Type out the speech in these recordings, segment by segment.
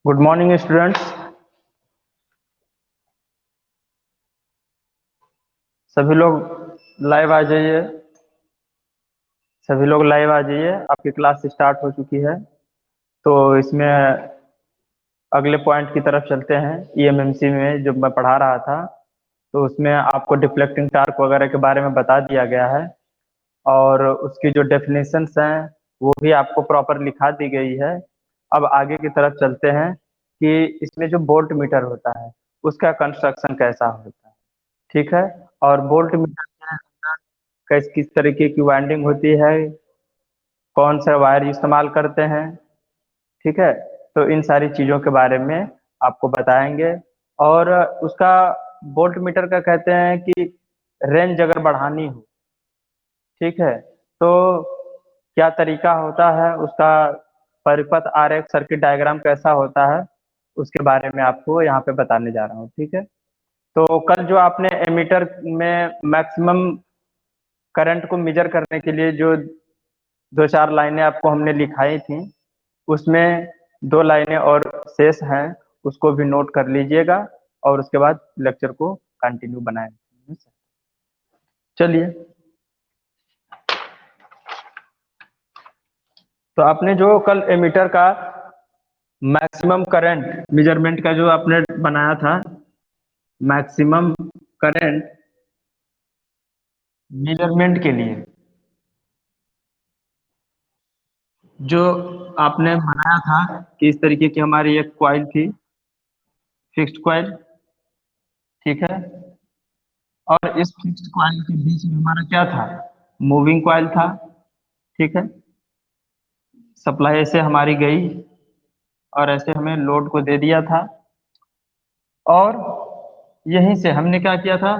Good morning students. सभी लोग live आ जाइए। सभी लोग लाइव आ जाइए। आपकी क्लास स्टार्ट हो चुकी है। तो इसमें अगले पॉइंट की तरफ चलते हैं। ईएमएमसी में जो मैं पढ़ा रहा था, तो उसमें आपको डिफ्लेक्टिंग टार्क वगैरह के बारे में बता दिया गया है, और उसकी जो डेफिनेशंस हैं वो भी आपको प्रॉपर लिखा दी गई है। अब आगे की तरफ चलते हैं कि इसमें जो वोल्ट मीटर होता है उसका कंस्ट्रक्शन कैसा होता है। ठीक है। और वोल्ट मीटर के अंदर किस किस तरीके की वाइंडिंग होती है, कौन सा वायर इस्तेमाल करते हैं। ठीक है। तो इन सारी चीज़ों के बारे में आपको बताएंगे। और उसका वोल्ट मीटर का कहते हैं कि रेंज अगर बढ़ानी हो, ठीक है, तो क्या तरीका होता है उसका, परिपथ आरेख सर्किट डायग्राम कैसा होता है, उसके बारे में आपको यहाँ पे बताने जा रहा हूँ। ठीक है। तो कल जो आपने एमीटर में मैक्सिमम करंट को मेजर करने के लिए जो दो चार लाइनें आपको हमने लिखाई थी, उसमें दो लाइनें और शेष हैं, उसको भी नोट कर लीजिएगा और उसके बाद लेक्चर को कंटिन्यू बनाएंगे। चलिए। तो आपने जो कल एमीटर का मैक्सिमम करंट मेजरमेंट का जो आपने बनाया था, मैक्सिमम करंट मेजरमेंट के लिए जो आपने बनाया था कि इस तरीके की हमारी एक कॉइल थी, फिक्स्ड कॉइल। ठीक है। और इस फिक्स्ड कॉइल के बीच में हमारा क्या था, मूविंग कॉइल था। ठीक है। सप्लाई ऐसे हमारी गई और ऐसे हमें लोड को दे दिया था, और यहीं से हमने क्या किया था,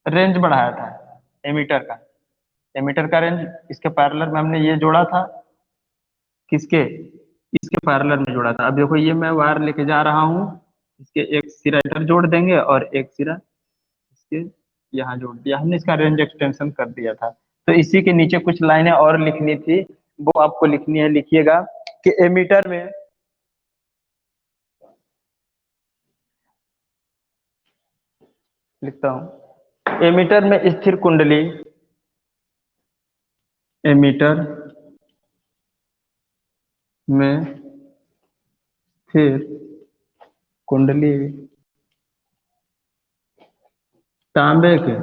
रेंज बढ़ाया था एमीटर का। एमीटर का रेंज इसके पैरेलल में हमने ये जोड़ा था, किसके, इसके पैरेलल में जोड़ा था। अब देखो ये मैं वायर लेके जा रहा हूँ, इसके एक सिरा इधर जोड़ देंगे और एक सिरा इसके यहाँ जोड़ दिया हमने, इसका रेंज एक्सटेंशन कर दिया था। तो इसी के नीचे कुछ लाइनें और लिखनी थी, वो आपको लिखनी है। लिखिएगा कि एमीटर में, लिखता हूं, एमीटर में स्थिर कुंडली, एमीटर में स्थिर कुंडली तांबे के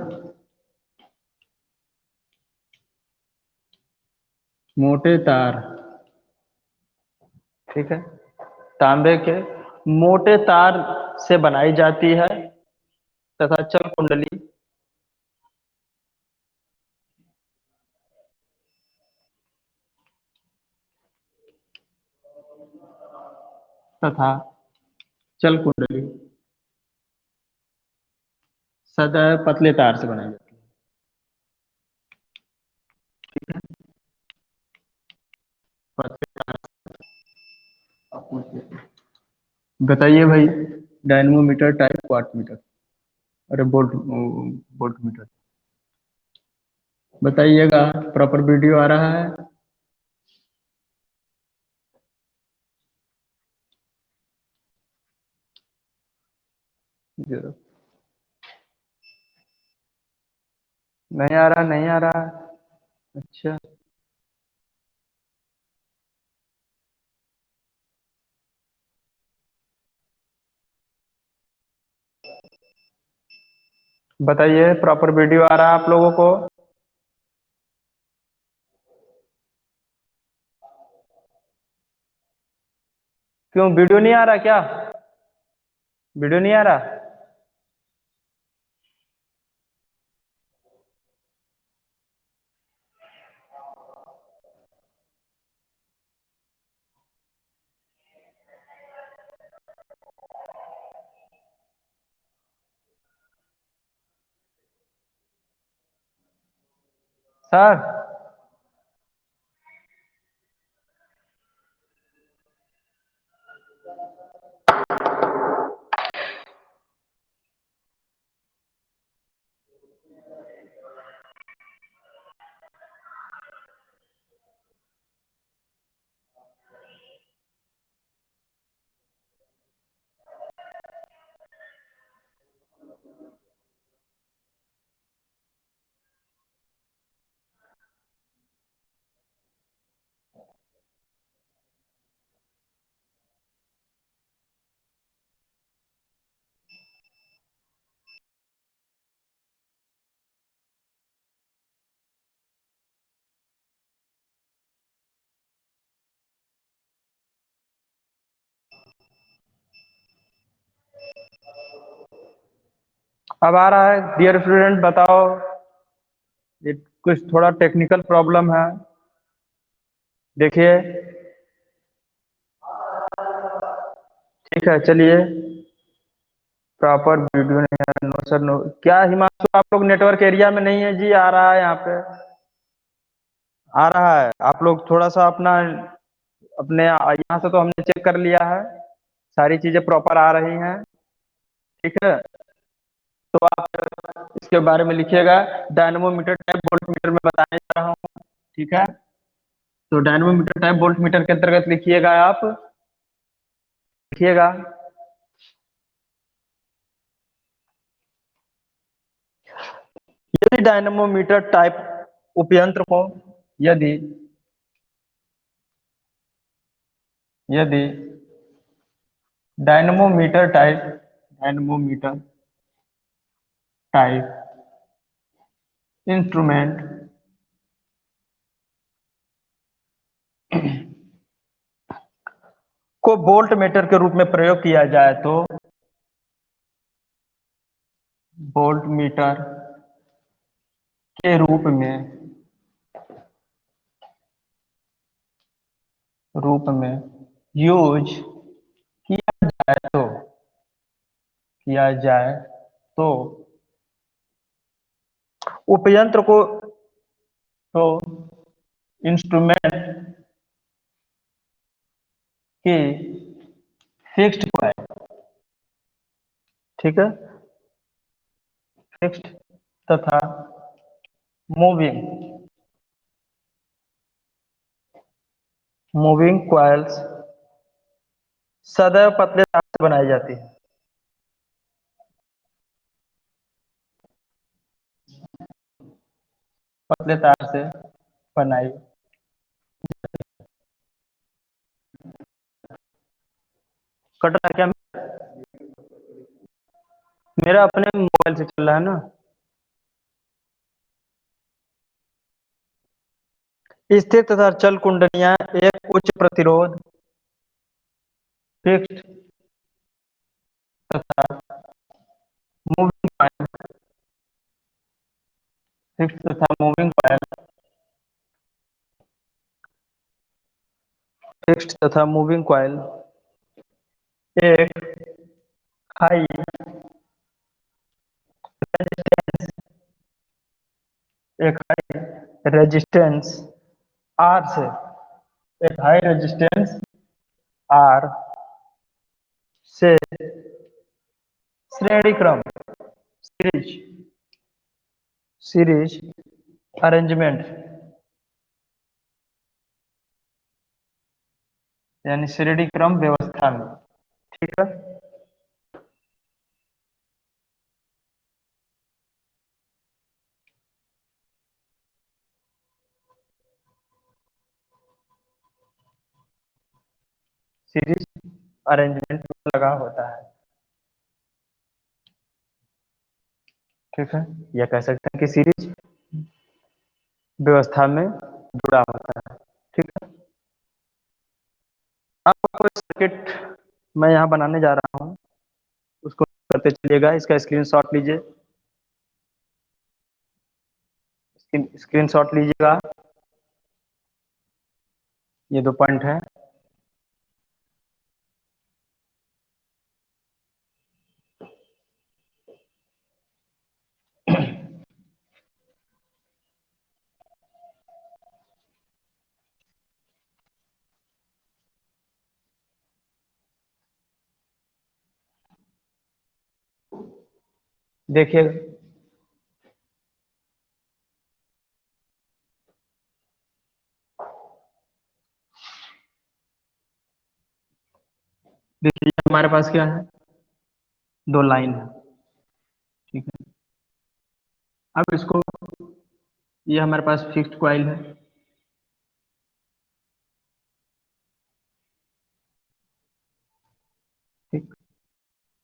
मोटे तार, ठीक है, तांबे के मोटे तार से बनाई जाती है, तथा चल कुंडली तथा चल कुंडली सदैव पतले तार से बनाई जाती है। पतले तार। अब पूछिए, बताइए भाई, डायनमोमीटर टाइप वाट मीटर, अरे बोल्ट, बोल्ट मीटर, बताइएगा। प्रॉपर वीडियो आ रहा है? जरूर। नहीं आ रहा, नहीं आ रहा। अच्छा, बताइए प्रॉपर वीडियो आ रहा है आप लोगों को? क्यों वीडियो नहीं आ रहा क्या? वीडियो नहीं आ रहा? सर, अब आ रहा है। डियर स्टूडेंट बताओ, ये कुछ थोड़ा टेक्निकल प्रॉब्लम है। देखिए, ठीक है चलिए। प्रॉपर वीडियो नहीं है, नो सर नो। क्या हिमांशु आप लोग नेटवर्क एरिया में नहीं है जी? आ रहा है यहाँ पे, आ रहा है। आप लोग थोड़ा सा अपना अपने यहाँ से तो हमने चेक कर लिया है, सारी चीजें प्रॉपर आ रही हैं। ठीक है, तो आप इसके बारे में लिखिएगा। डायनमोमीटर टाइप वोल्ट मीटर में बताने जा रहा हूँ। ठीक है, तो डायनमोमीटर टाइप वोल्ट मीटर के अंतर्गत लिखिएगा आप, लिखिएगा। यदि डायनमोमीटर टाइप उपयंत्र को, यदि यदि dynamometer type dynamometer type instrument को वोल्ट मीटर के रूप में प्रयोग किया जाए तो वोल्ट मीटर के रूप में यूज किया जाए तो उपयंत्र को, तो इंस्ट्रूमेंट की फिक्स्ड कॉइल, ठीक है, फिक्स्ड तथा मूविंग मूविंग कॉइल्स सदैव पतले तार से बनाई जाती है। पतले तार से बनाई। कट रहा है क्या? मेरा अपने मोबाइल से चल रहा है ना। स्थिर तथा चल कुंडलियां एक उच्च प्रतिरोध, फिक्स्ड तथा मूविंग कॉइल, फिक्स्ड तथा मूविंग कॉइल, फिक्स्ड तथा मूविंग कॉइल एक हाई एक हाई रेजिस्टेंस आर से, एक हाई रेजिस्टेंस आर से श्रेणी क्रम, सीरीज सीरीज अरेंजमेंट, यानी श्रेणी क्रम व्यवस्था में। ठीक है, सीरीज अरेंजमेंट में लगा होता है। ठीक है, यह कह सकते हैं कि सीरीज व्यवस्था में जुड़ा होता है। ठीक है, अब कोई सर्किट मैं यहाँ बनाने जा रहा हूँ, उसको करते चलिएगा। इसका स्क्रीनशॉट लीजिए, स्क्रीनशॉट लीजिएगा। ये 2 पॉइंट है। देखिए, देखिए हमारे पास क्या है, 2 लाइन है। ठीक है, अब इसको, ये हमारे पास फिक्स्ड कॉइल है। ठीक,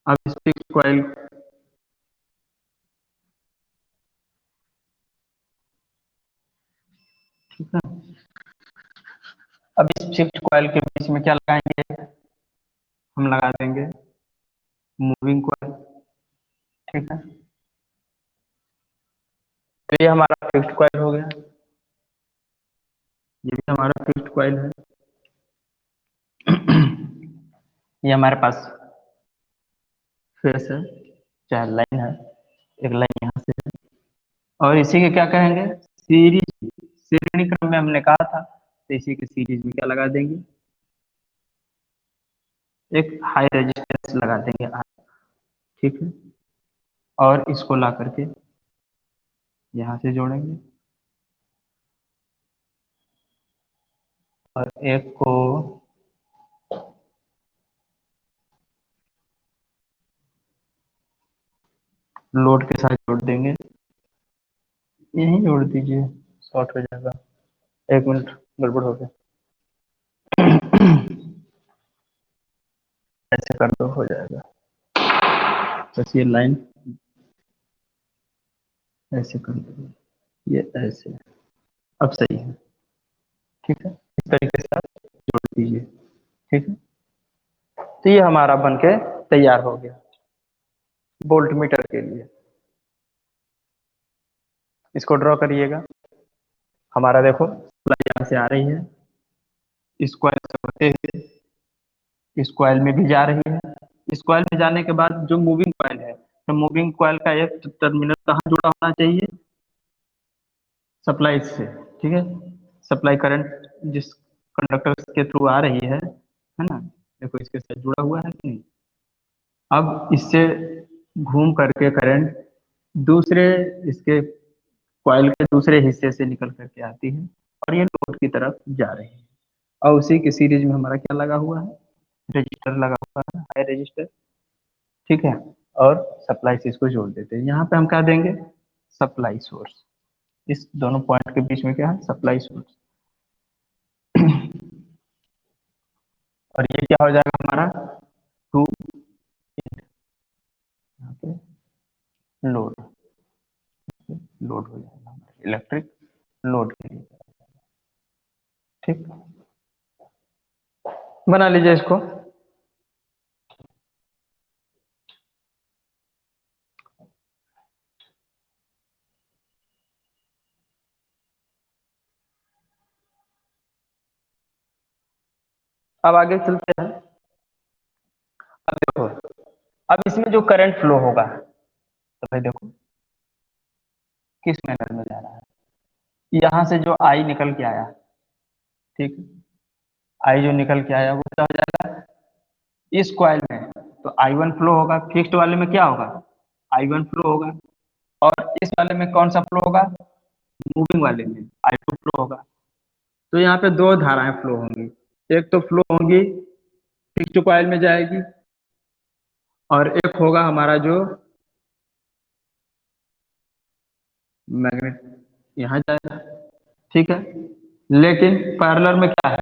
अब इस फिक्स्ड कॉइल, ठीक है, अब इस फिक्स्ड कॉइल के बीच में क्या लगाएंगे? हम लगा देंगे मूविंग कॉइल। ठीक है, तो ये हमारा फिक्स्ड कॉइल हो गया, ये भी हमारा फिक्स्ड कॉइल है। ये हमारे पास फेस है, चाहे लाइन है, एक लाइन यहाँ से है, और इसी के क्या कहेंगे, सीरीज, श्रेणी क्रम में हमने कहा था, तो इसी के सीरीज में क्या लगा देंगे, एक हाई रेजिस्टेंस लगा देंगे R, ठीक है। और इसको ला करके यहाँ से जोड़ेंगे, और एक को लोड के साथ जोड़ देंगे, यहीं जोड़ दीजिए, शॉर्ट हो जाएगा, एक मिनट गड़बड़ हो गया। ऐसे कर दो, हो जाएगा। बस ये लाइन ऐसे कर दो, ये ऐसे, अब सही है, ठीक है। इस तरीके से आप जोड़ दीजिए, ठीक है। तो ये हमारा बनके तैयार हो गया वोल्ट मीटर के लिए। इसको ड्रॉ करिएगा। हमारा देखो सप्लाई यहाँ से आ रही है, इस कॉइल से होते हुए इस कॉइल में भी जा रही है। इस कॉइल में जाने के बाद जो मूविंग कॉइल है, तो मूविंग कॉइल का एक टर्मिनल कहाँ जुड़ा होना चाहिए, सप्लाई से, ठीक है। सप्लाई करंट जिस कंडक्टर के थ्रू आ रही है ना, देखो इसके साथ जुड़ा हुआ है कि नहीं। अब इससे घूम करके करंट दूसरे इसके कॉइल के दूसरे हिस्से से निकल करके आती है, और ये लोड की तरफ जा रही है, और उसी के सीरीज में हमारा क्या लगा हुआ है, रजिस्टर लगा हुआ है, हाई रजिस्टर, ठीक है। और सप्लाई से इसको जोड़ देते हैं, यहाँ पे हम क्या देंगे, सप्लाई सोर्स, इस दोनों पॉइंट के बीच में क्या है, सप्लाई सोर्स। और ये क्या हो जाएगा हमारा, टू यहाँ पे लोड, लोड हो जाएगा हमारा इलेक्ट्रिक लोड के लिए, ठीक। बना लीजिए इसको। अब आगे चलते हैं। अब देखो, अब इसमें जो करंट फ्लो होगा, तो भाई देखो किस मैनर में जा रहा है, यहाँ से जो आई निकल के आया, ठीक, आई जो निकल के आया वो क्या हो जाएगा, इस कॉइल में तो आई वन फ्लो होगा, फिक्स्ड वाले में क्या होगा, आई वन फ्लो होगा, और इस वाले में कौन सा फ्लो होगा, मूविंग वाले में आई टू फ्लो होगा। तो यहाँ पे दो धाराएं फ्लो होंगी, एक तो फ्लो होंगी फिक्स्ड कॉइल में जाएगी, और एक होगा हमारा जो मैग्नेट यहाँ जाएगा, ठीक है। लेकिन पैरेलल में क्या है,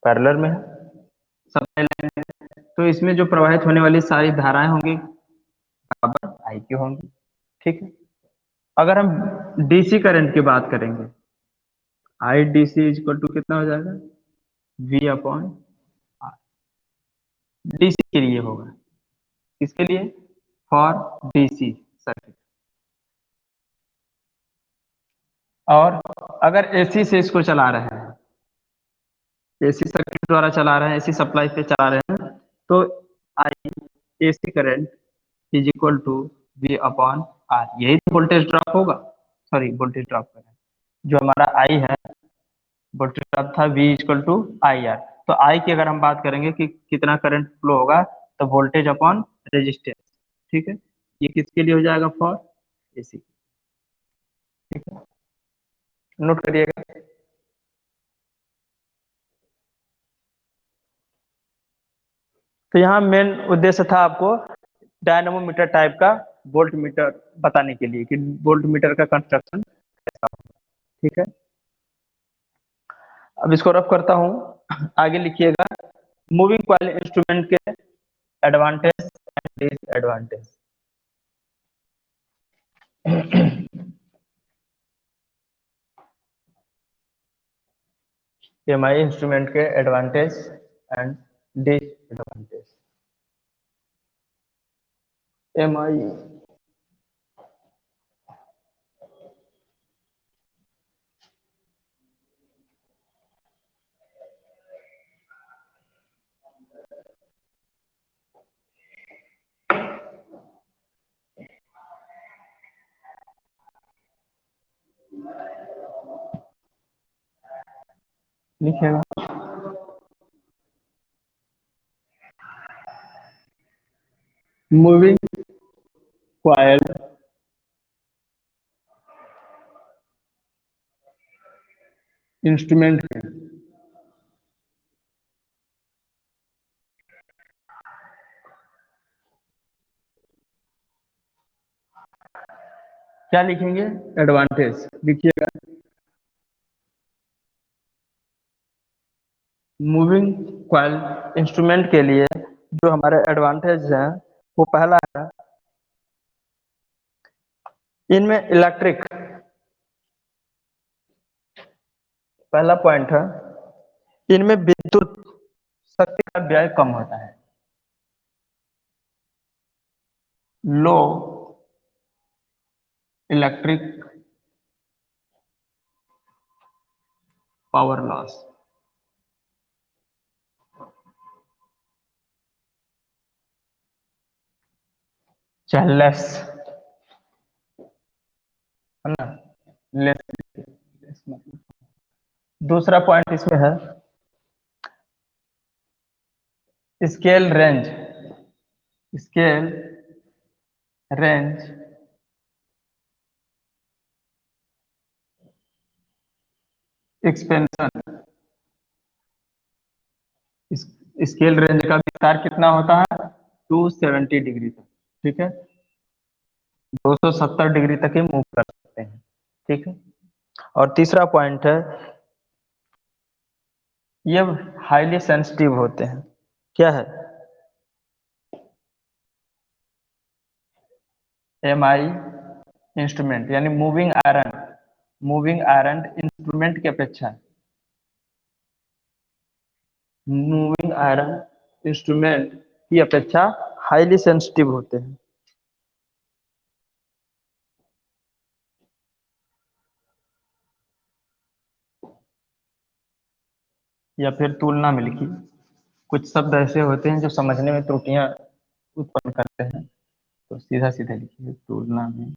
पैरेलल में है, सप्लाई लाइन है, तो इसमें जो प्रवाहित होने वाली सारी धाराएं होंगी बराबर आई की होंगी, ठीक है। अगर हम डीसी करंट की बात करेंगे, I D C equal to कितना हो जाएगा, वी अपॉन आर, डीसी के लिए होगा, किसके लिए, फॉर डीसी सर्किट। और अगर एसी से इसको चला रहे हैं, एसी सर्किट द्वारा चला रहे हैं, एसी सप्लाई पे चला रहे हैं, तो I AC current is equal to V upon R, यही तो वोल्टेज ड्रॉप होगा, सॉरी वोल्टेज ड्रॉप करंट जो हमारा आई है, वोल्टेज ड्रॉप था V equal to I R. तो आई की अगर हम बात करेंगे कि कितना करंट फ्लो होगा, तो वोल्टेज अपॉन रेजिस्टेंस, ठीक है। ये किसके लिए हो जाएगा, फॉर एसी, ठीक है, नोट करिएगा। तो यहाँ मेन उद्देश्य था आपको डायनामोमीटर टाइप का वोल्ट मीटर बताने के लिए कि वोल्ट मीटर का कंस्ट्रक्शन कैसा होगा, ठीक है। अब इसको रफ करता हूँ, आगे लिखिएगा, मूविंग कॉइल इंस्ट्रूमेंट के advantage and disadvantage. MI instrument के एडवांटेज एंड डिसएडवांटेज। एमआई लिखिएगा। मूविंग कॉयल इंस्ट्रूमेंट है। क्या लिखेंगे? एडवांटेज लिखिएगा। मूविंग कॉइल इंस्ट्रूमेंट के लिए जो हमारे एडवांटेज है, वो पहला है, इनमें इलेक्ट्रिक, पहला पॉइंट है, इनमें विद्युत शक्ति का व्यय कम होता है। लो इलेक्ट्रिक पावर लॉस। चाहे लेस, है ना, लेस। दूसरा पॉइंट इसमें है scale range, scale range expansion. Scale range का विस्तार कितना होता है? 270 डिग्री तक। ठीक है, 270 डिग्री तक ही मूव कर सकते हैं। ठीक है। और तीसरा पॉइंट है, ये हाईली सेंसिटिव होते हैं। क्या है? एमआई इंस्ट्रूमेंट यानी मूविंग आयरन इंस्ट्रूमेंट की अपेक्षा, मूविंग आयरन इंस्ट्रूमेंट की अपेक्षा हाईली सेंसिटिव होते हैं। या फिर तुलना में लिखी, कुछ शब्द ऐसे होते हैं जो समझने में त्रुटियां उत्पन्न करते हैं, तो सीधा सीधा लिखिए तुलना में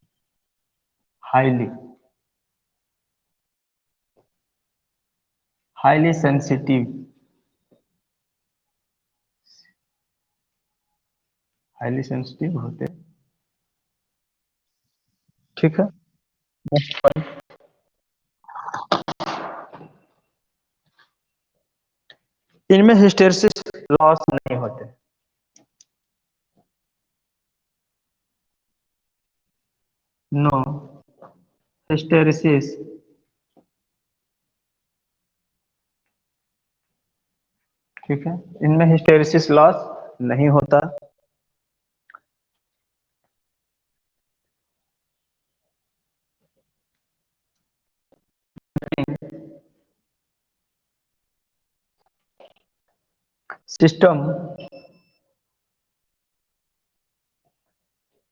highly, highly sensitive, highly sensitive होते। ठीक है। नेक्स्ट पॉइंट, इनमें हिस्टेरिसिस लॉस नहीं होते। नो हिस्टेरिसिस ठीक है, इनमें हिस्टेरिसिस लॉस नहीं होता। सिस्टम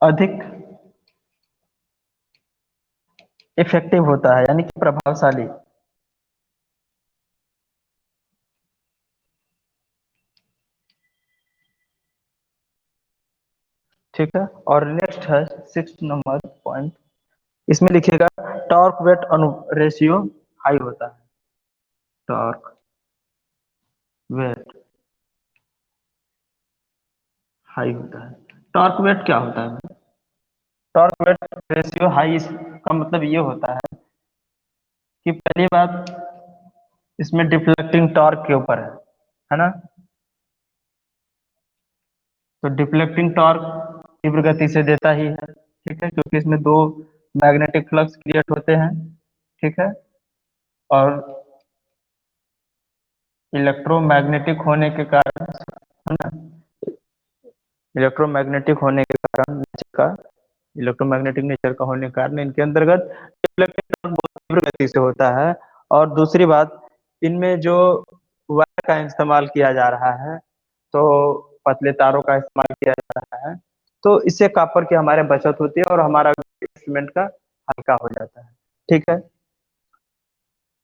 अधिक इफेक्टिव होता है, यानी कि प्रभावशाली। ठीक है। और नेक्स्ट है 6 नंबर पॉइंट, इसमें लिखिएगा टॉर्क वेट अनु रेशियो हाई होता है। टॉर्क वेट हाई होता है। टॉर्क वेट क्या होता है? टॉर्क वेट रेशियो हाई का मतलब ये होता है कि पहली बात, इसमें डिफ्लेक्टिंग टॉर्क के ऊपर है ना। तो डिफ्लेक्टिंग टॉर्क तीव्र गति से देता ही है। ठीक है, क्योंकि इसमें दो मैग्नेटिक फ्लक्स क्रिएट होते हैं। ठीक है। और इलेक्ट्रोमैग्नेटिक होने के कारण, है ना, इलेक्ट्रोमैग्नेटिक होने के कारण नेचर का, इलेक्ट्रोमैग्नेटिक नेचर का होने के कारण इनके अंतर्गत डिफ्लेक्टिंग टॉर्क बहुत तीव्र गति से होता है। और दूसरी बात, इनमें जो वायर का इस्तेमाल किया जा रहा है, तो पतले तारों का इस्तेमाल किया जा रहा है, तो इससे कॉपर की हमारे बचत होती है और हमारा इंस्ट्रूमेंट का हल्का हो जाता है। ठीक है।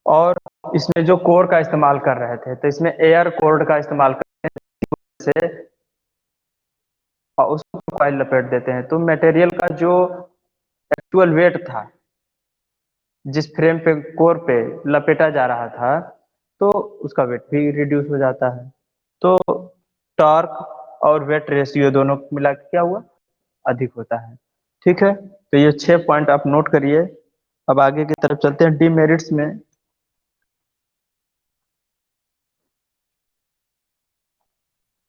और इसमें जो कोर का इस्तेमाल कर रहे थे, तो इसमें एयर कोर्ड का इस्तेमाल करते हैं से, और उसको कॉइल लपेट देते हैं, तो मटेरियल का जो एक्चुअल वेट था, जिस फ्रेम पे कोर पे लपेटा जा रहा था, तो उसका वेट भी रिड्यूस हो जाता है। तो टॉर्क और वेट रेशियो दोनों मिला के क्या हुआ, अधिक होता है। ठीक है, तो ये 6 पॉइंट आप नोट करिए। अब आगे की तरफ चलते हैं डीमेरिट्स में।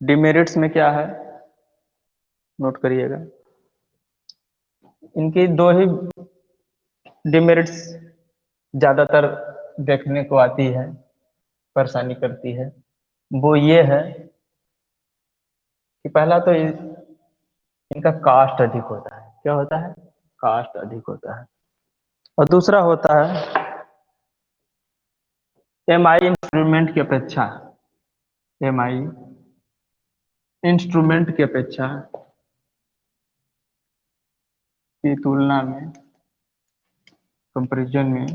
डीमेरिट्स में क्या है, नोट करिएगा। इनकी दो ही डिमेरिट्स ज्यादातर देखने को आती है, परेशानी करती है। वो ये है कि पहला तो इनका कास्ट अधिक होता है। क्या होता है, कास्ट अधिक होता है। और दूसरा होता है एमआई इंस्ट्रूमेंट की अपेक्षा, एमआई इंस्ट्रूमेंट की अपेक्षा की तुलना में, कंपैरिजन में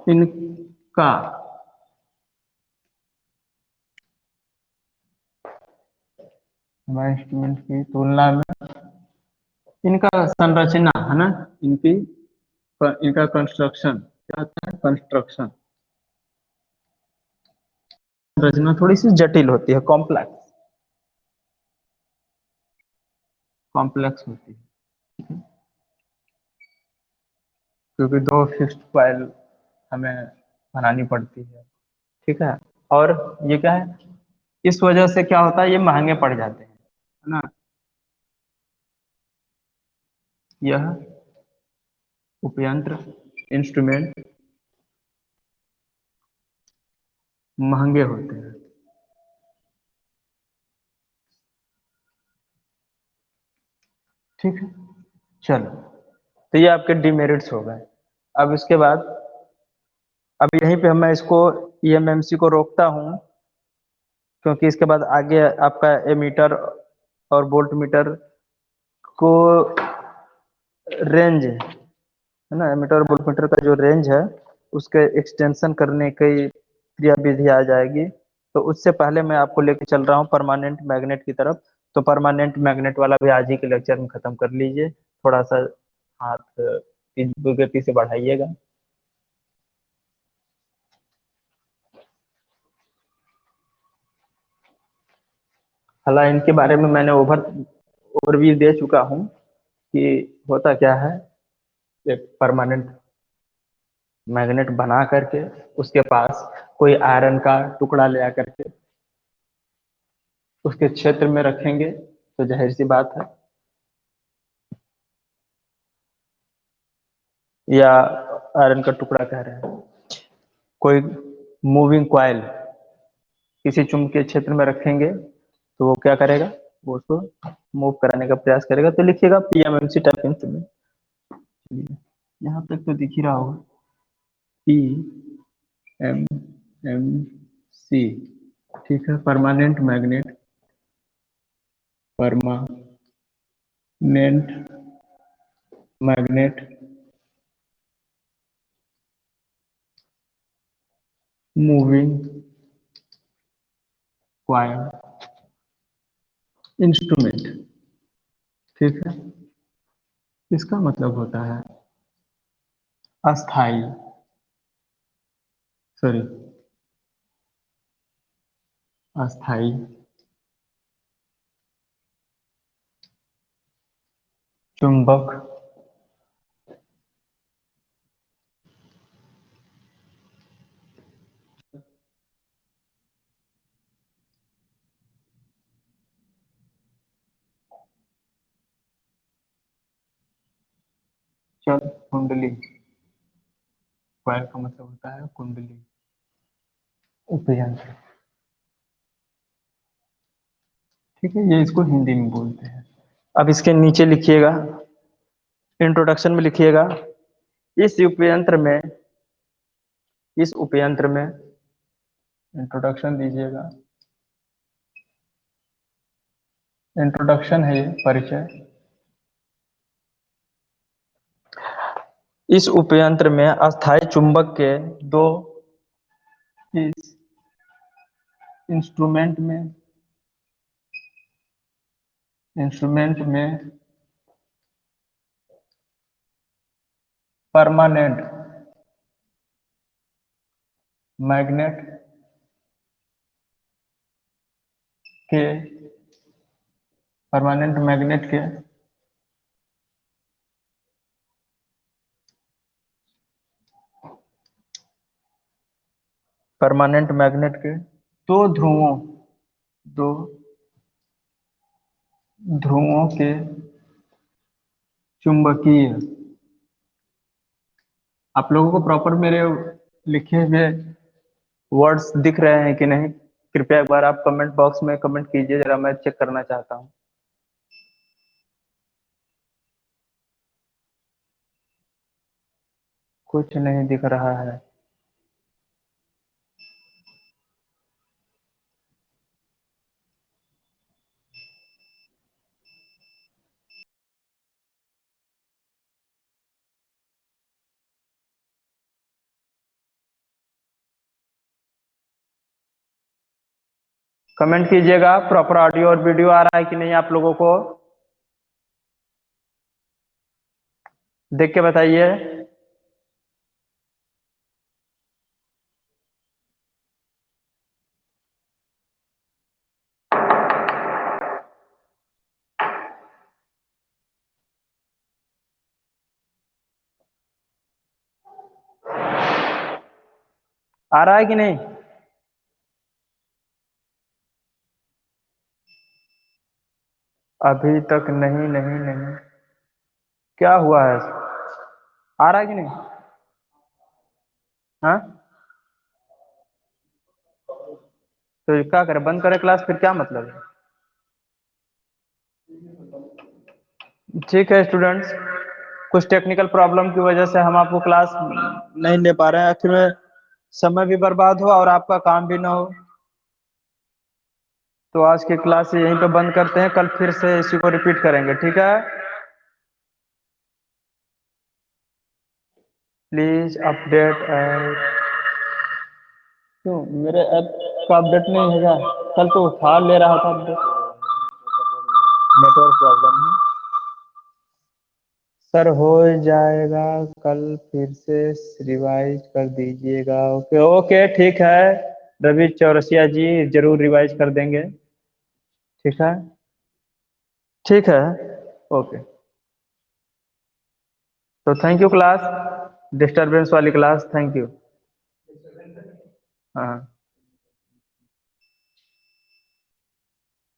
इनका इंस्ट्रूमेंट की तुलना में इनका संरचना है ना, इनकी इनका कंस्ट्रक्शन क्या होता है, कंस्ट्रक्शन रचना थोड़ी सी जटिल होती है, कॉम्प्लेक्स, कॉम्प्लेक्स होती है। क्योंकि दो फिक्स्ड कॉइल हमें बनानी पड़ती है। ठीक है, और ये क्या है, इस वजह से क्या होता है, ये महंगे पड़ जाते हैं, है ना। यह उपयंत्र इंस्ट्रूमेंट महंगे होते हैं। ठीक है, चलो, तो ये आपके डिमेरिट्स हो गए। अब इसके बाद, अब यहीं पे मैं इसको ईएमएमसी को रोकता हूँ, क्योंकि इसके बाद आगे आपका एमीटर और वोल्ट मीटर को रेंज है ना, एमीटर और वोल्ट मीटर का जो रेंज है उसके एक्सटेंशन करने की क्रिया विधि आ जाएगी। तो उससे पहले मैं आपको लेके चल रहा हूँ परमानेंट मैग्नेट की तरफ। तो परमानेंट मैग्नेट वाला भी आज ही के लेक्चर में खत्म कर लीजिए। थोड़ा सा हाथ की गति से बढ़ाइएगा। हालांकि इनके बारे में मैंने ओवरव्यू दे चुका हूँ कि होता क्या है। एक परमानेंट मैग्नेट बना करके उसके पास कोई आयरन का टुकड़ा ले आकर के उसके क्षेत्र में रखेंगे, तो जाहिर सी बात है, या आयरन का टुकड़ा कह रहे हैं, कोई मूविंग कॉइल किसी चुंबकीय क्षेत्र में रखेंगे, तो वो क्या करेगा, वो उसको मूव कराने का प्रयास करेगा। तो लिखिएगा पीएमएमसी टाइप इंस्ट्रूमेंट। यहाँ तक तो दिख ही रहा होगा, पी एम एम सी। ठीक है, permanent magnet, permanent magnet moving coil instrument. ठीक है, इसका मतलब होता है अस्थाई, सॉरी, अस्थाई चुंबक चल कुंडली, कॉइल का मतलब होता है कुंडली, उपयंत्र। ठीक है, ये इसको हिंदी में बोलते हैं। अब इसके नीचे लिखिएगा, इंट्रोडक्शन में लिखिएगा, इस उपयंत्र में, इस उपयंत्र में, इंट्रोडक्शन दीजिएगा। इंट्रोडक्शन है ये, परिचय। इस उपयंत्र में अस्थाई चुंबक के दो, इस इंस्ट्रूमेंट में, इंस्ट्रूमेंट में परमानेंट मैग्नेट के परमानेंट मैग्नेट के परमानेंट मैग्नेट के दो ध्रुवों के चुंबकीय। आप लोगों को प्रॉपर मेरे लिखे हुए वर्ड्स दिख रहे हैं कि नहीं? कृपया एक बार आप कमेंट बॉक्स में कमेंट कीजिए, जरा मैं चेक करना चाहता हूँ। कुछ नहीं दिख रहा है। कमेंट कीजिएगा प्रॉपर ऑडियो और वीडियो आ रहा है कि नहीं आप लोगों को, देख के बताइए। आ रहा है कि नहीं? अभी तक नहीं नहीं नहीं। क्या हुआ है? आ रहा है कि नहीं? हाँ, तो क्या करें, बंद करें क्लास फिर, क्या मतलब है? ठीक है स्टूडेंट्स, कुछ टेक्निकल प्रॉब्लम की वजह से हम आपको क्लास नहीं ले पा रहे हैं, आखिर में समय भी बर्बाद हुआ और आपका काम भी ना हो। तो आज की क्लास यहीं पे बंद करते हैं, कल फिर से इसी को रिपीट करेंगे, ठीक है? Please update app. क्यों मेरे ऐप का अपडेट नहीं है क्या? कल तो उठा ले रहा था अपडेट। नेटवर्क प्रॉब्लम है सर, हो जाएगा, कल फिर से रिवाइज कर दीजिएगा। ओके ओके ठीक है, रवि चौरसिया जी जरूर रिवाइज कर देंगे। ठीक है, ठीक है, ओके। तो थैंक यू क्लास, डिस्टरबेंस वाली क्लास, थैंक यू। हाँ।